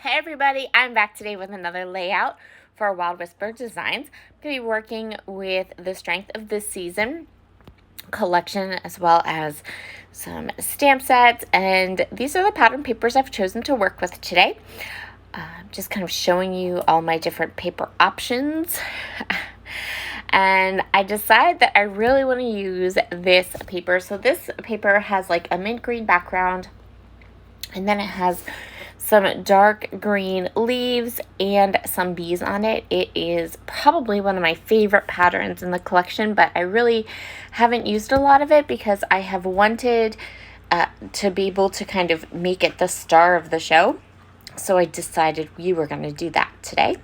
Hey everybody, I'm back today with another layout for Wild Whisper Designs. I'm going to be working with the Strength of the Season collection as well as some stamp sets, and these are the pattern papers I've chosen to work with today. Just kind of showing you all my different paper options. And I decided that I really want to use this paper. So this paper has like a mint green background, and then it has some dark green leaves and some bees on it. It is probably one of my favorite patterns in the collection, but I really haven't used a lot of it because I have wanted to be able to kind of make it the star of the show. So I decided we were going to do that today.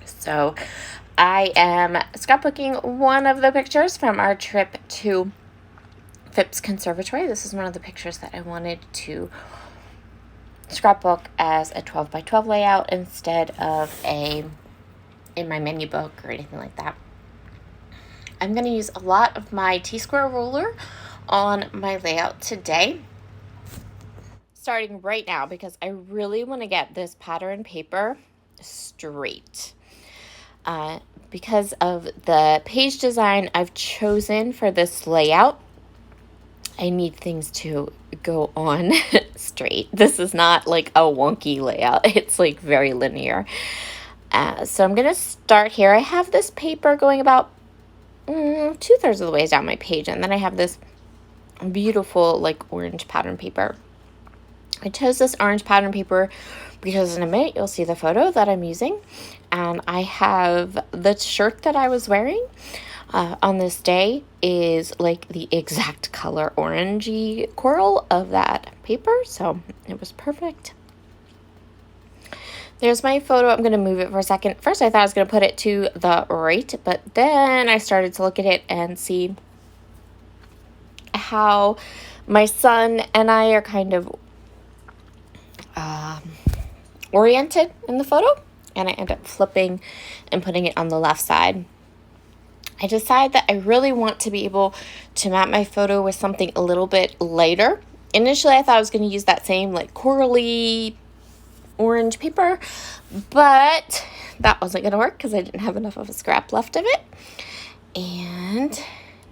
So I am scrapbooking one of the pictures from our trip to Phipps Conservatory. This is one of the pictures that I wanted to scrapbook as a 12 by 12 layout instead of in my menu book or anything like that. I'm going to use a lot of my T-square ruler on my layout today, starting right now because I really want to get this pattern paper straight. Because of the page design I've chosen for this layout, I need things to go on straight. This is not like a wonky layout. It's like very linear. So I'm going to start here. I have this paper going about 2/3 of the way down my page, and then I have this beautiful like orange pattern paper. I chose this orange pattern paper because in a minute you'll see the photo that I'm using, and I have the shirt that I was wearing on this day is like the exact color orangey coral of that paper, so it was perfect. There's my photo. I'm going to move it for a second. First I thought I was going to put it to the right, but then I started to look at it and see how my son and I are kind of oriented in the photo, and I end up flipping and putting it on the left side. I decided that I really want to be able to map my photo with something a little bit lighter. Initially, I thought I was going to use that same like corally orange paper, but that wasn't going to work because I didn't have enough of a scrap left of it. And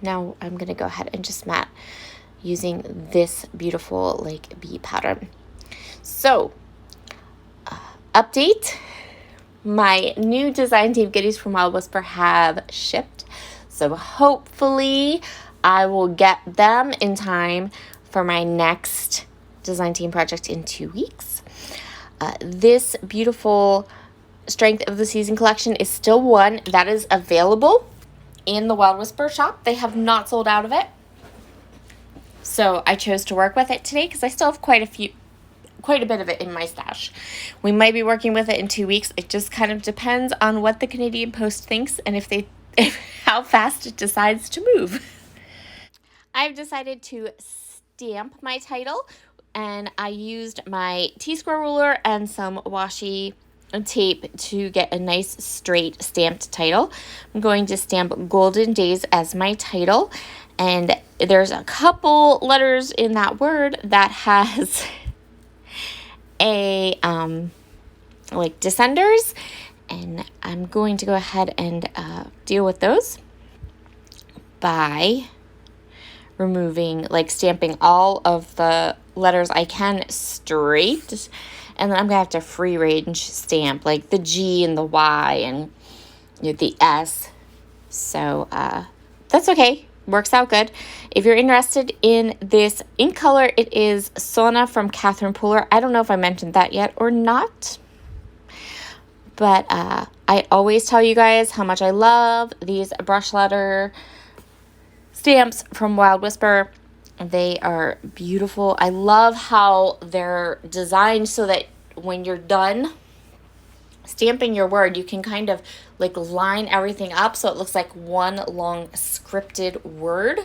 now I'm going to go ahead and just mat using this beautiful like bee pattern. So, update. My new design team goodies from Wild Whisper have shipped, so hopefully I will get them in time for my next design team project in 2 weeks. This beautiful Strength of the Season collection is still one that is available in the Wild Whisper shop. They have not sold out of it, so I chose to work with it today because I still have quite a bit of it in my stash. We might be working with it in 2 weeks. It just kind of depends on what the Canadian Post thinks and how fast it decides to move. I've decided to stamp my title, and I used my T-square ruler and some washi tape to get a nice straight stamped title. I'm going to stamp Golden Days as my title, and there's a couple letters in that word that has a like descenders, and I'm going to go ahead and deal with those by stamping all of the letters I can straight, and then I'm gonna have to free range stamp like the G and the Y and the S. So that's okay. Works out good. If you're interested in this in color, it is Sona from Catherine Pooler. I don't know if I mentioned that yet or not, but I always tell you guys how much I love these brush letter stamps from Wild Whisper. They are beautiful. I love how they're designed so that when you're done stamping your word, you can kind of like line everything up so it looks like one long scripted word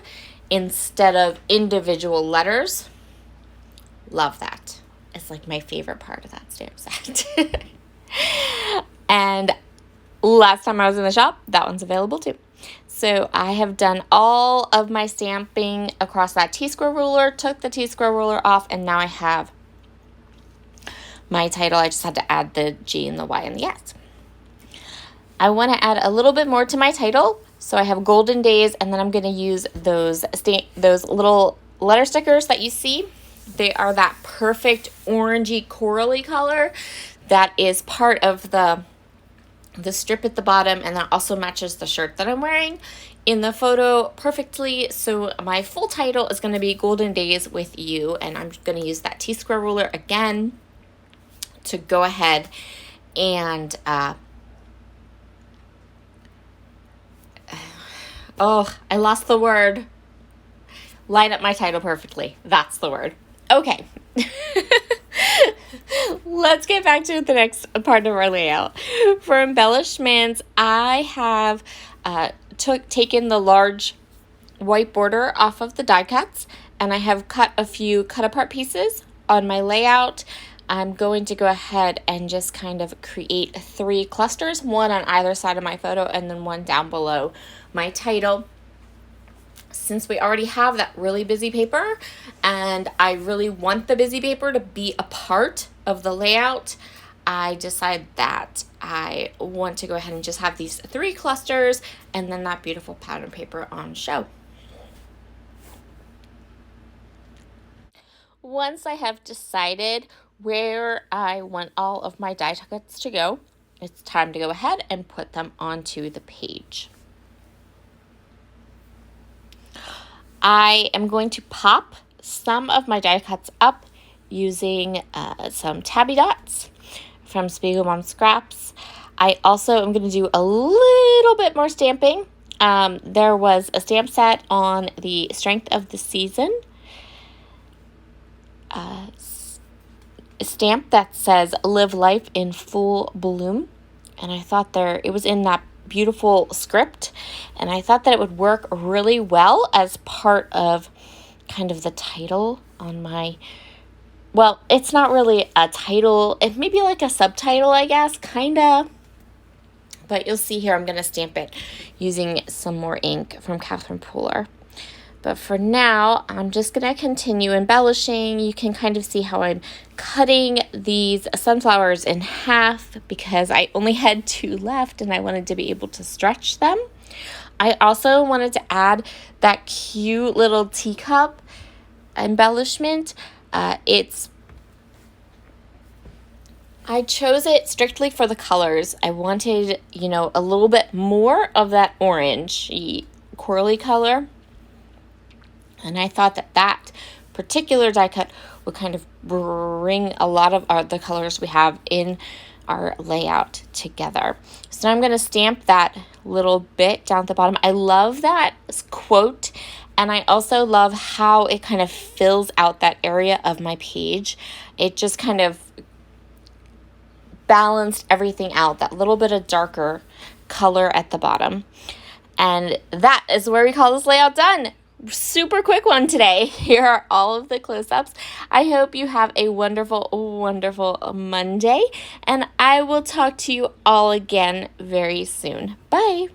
instead of individual letters. Love that. It's like my favorite part of that stamp set. And last time I was in the shop, that one's available too. So I have done all of my stamping across that T-square ruler, took the T-square ruler off, and now I have my title. I just had to add the G and the Y and the S. I want to add a little bit more to my title. So I have Golden Days, and then I'm going to use those little letter stickers that you see. They are that perfect orangey corally color that is part of the strip at the bottom, and that also matches the shirt that I'm wearing in the photo perfectly. So my full title is going to be Golden Days with You, and I'm going to use that T-square ruler again to go ahead and oh, I lost the word. Line up my title perfectly. That's the word. Okay. Let's get back to the next part of our layout. For embellishments, I have taken the large white border off of the die cuts, and I have cut a few cut apart pieces on my layout. I'm going to go ahead and just kind of create 3 clusters, one on either side of my photo and then one down below my title. Since we already have that really busy paper and I really want the busy paper to be a part of the layout, I decided that I want to go ahead and just have these 3 clusters and then that beautiful pattern paper on show. Once I have decided where I want all of my die cuts to go, it's time to go ahead and put them onto the page. I am going to pop some of my die cuts up using some tabby dots from Spiegelbaum Scraps. I also am going to do a little bit more stamping. There was a stamp set on the Strength of the Season stamp that says Live Life in Full Bloom, and I thought it was in that beautiful script, and I thought that it would work really well as part of kind of the title on my, well, it's not really a title, it may be like a subtitle, I guess, kinda, but you'll see here I'm going to stamp it using some more ink from Catherine Pooler. But for now, I'm just going to continue embellishing. You can kind of see how I'm cutting these sunflowers in half because I only had 2 left and I wanted to be able to stretch them. I also wanted to add that cute little teacup embellishment. I chose it strictly for the colors. I wanted, a little bit more of that orangey corally color. And I thought that particular die cut would kind of bring a lot of the colors we have in our layout together. So now I'm going to stamp that little bit down at the bottom. I love that quote, and I also love how it kind of fills out that area of my page. It just kind of balanced everything out, that little bit of darker color at the bottom. And that is where we call this layout done. Super quick one today. Here are all of the close-ups. I hope you have a wonderful, wonderful Monday, and I will talk to you all again very soon. Bye.